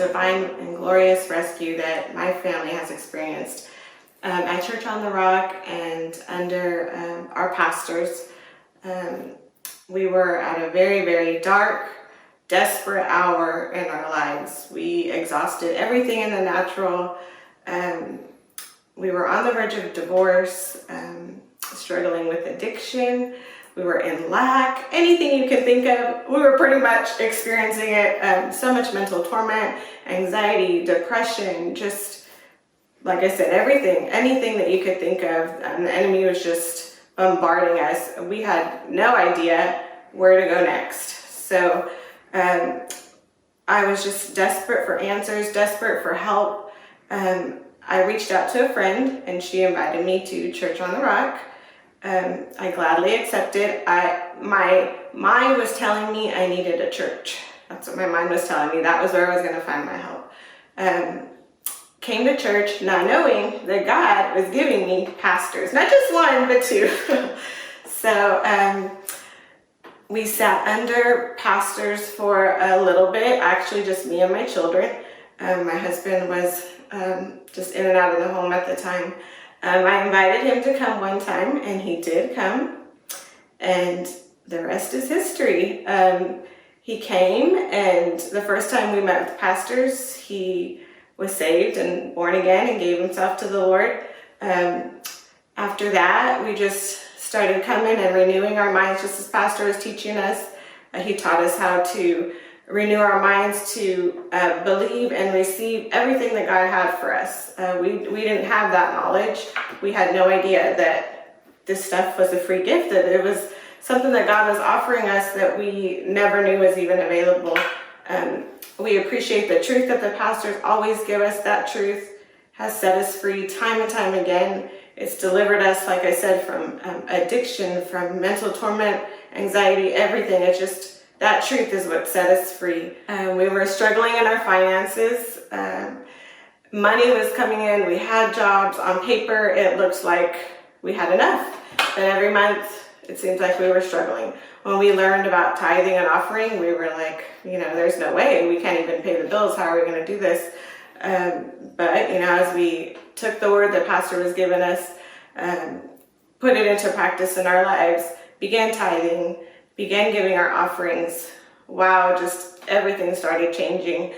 divine and glorious rescue that my family has experienced at Church on the Rock and under our pastors. We were at a very, very dark, desperate hour in our lives. We exhausted everything in the natural. We were on the verge of divorce, struggling with addiction. We were in lack, anything you can think of. We were pretty much experiencing it. So much mental torment, anxiety, depression, just like I said, everything, anything that you could think of. The enemy was just bombarding us. We had no idea where to go next. So I was just desperate for answers, desperate for help. I reached out to a friend and she invited me to Church on the Rock. I gladly accepted. My mind was telling me I needed a church. That's what my mind was telling me. That was where I was going to find my help. Came to church not knowing that God was giving me pastors, not just one, but two. So we sat under pastors for a little bit, actually just me and my children. My husband was just in and out of the home at the time. I invited him to come one time, and he did come, and the rest is history. He came, and the first time we met with pastors, he was saved and born again and gave himself to the Lord. After that, we just started coming and renewing our minds, just as Pastor was teaching us. He taught us how to renew our minds to believe and receive everything that God had for us. We didn't have that knowledge. We had no idea that this stuff was a free gift, that it was something that God was offering us that we never knew was even available. We appreciate the truth that the pastors always give us. That truth has set us free time and time again. It's delivered us, like I said, from addiction, from mental torment, anxiety, everything. It's just, that truth is what set us free. We were struggling in our finances. Money was coming in. We had jobs. On paper, it looked like we had enough. But every month, it seems like we were struggling. When we learned about tithing and offering, we were like, there's no way. We can't even pay the bills. How are we going to do this? But, as we took the word that Pastor was giving us, put it into practice in our lives, began tithing, began giving our offerings, wow, just everything started changing.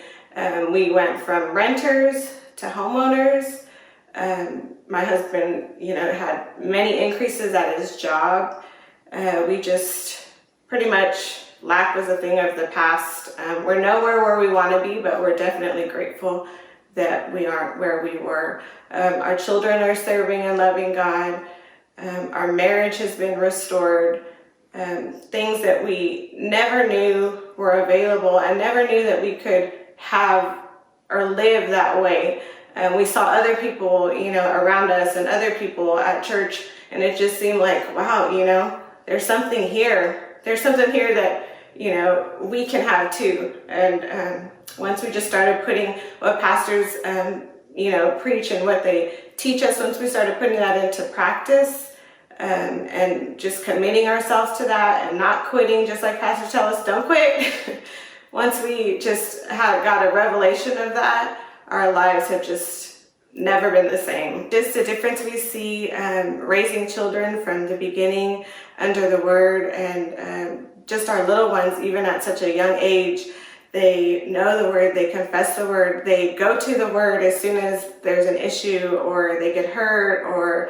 We went from renters to homeowners. My husband, had many increases at his job. We just pretty much, lack was a thing of the past. We're nowhere where we want to be, but we're definitely grateful that we aren't where we were. Our children are serving and loving God. Our marriage has been restored. Things that we never knew were available and never knew that we could have or live that way. We saw other people, around us and other people at church, and it just seemed like, wow, there's something here. There's something here that, we can have too. And once we just started putting what pastors, preach and what they teach us, once we started putting that into practice, and just committing ourselves to that and not quitting, just like pastors tell us, don't quit. Once we just got a revelation of that, our lives have just never been the same. Just the difference we see raising children from the beginning under the word, and just our little ones, even at such a young age, they know the word, they confess the word, they go to the word as soon as there's an issue or they get hurt, or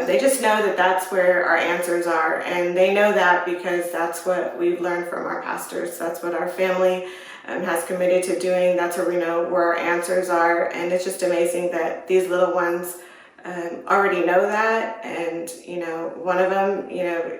they just know that that's where our answers are. And they know that because that's what we've learned from our pastors. That's what our family has committed to doing. That's where we know where our answers are. And it's just amazing that these little ones already know that. And, one of them,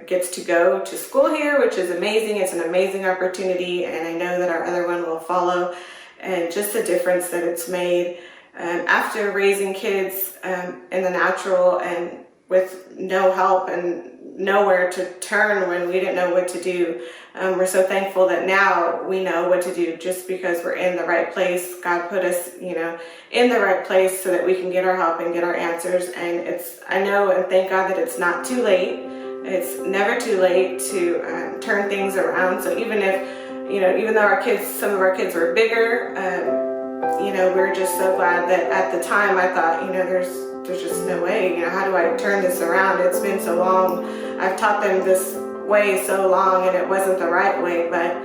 gets to go to school here, which is amazing. It's an amazing opportunity. And I know that our other one will follow. And just the difference that it's made after raising kids in the natural and with no help and nowhere to turn when we didn't know what to do. We're so thankful that now we know what to do just because we're in the right place. God put us, in the right place so that we can get our help and get our answers. And I know and thank God that it's not too late. It's never too late to turn things around. So even if, even though some of our kids were bigger, you know, we're just so glad that at the time I thought, you know, there's just no way, you know, how do I turn this around? It's been so long. I've taught them this way so long and it wasn't the right way, but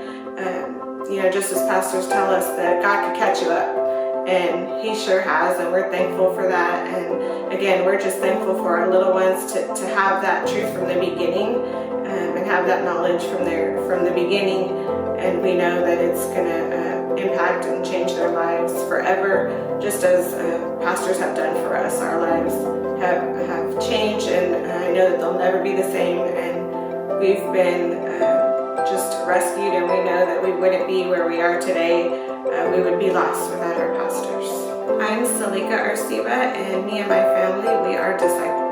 you know, just as pastors tell us that God could catch you up, and He sure has, and we're thankful for that. And again, we're just thankful for our little ones to have that truth from the beginning, and have that knowledge from the beginning, and we know that it's going to impact and change their lives forever, just as pastors have done for us. Our lives have changed, and I know that they'll never be the same, and we've been just rescued, and we know that we wouldn't be where we are today. We would be lost without our pastors. I'm Salicca Arciba, and me and my family, we are disciples.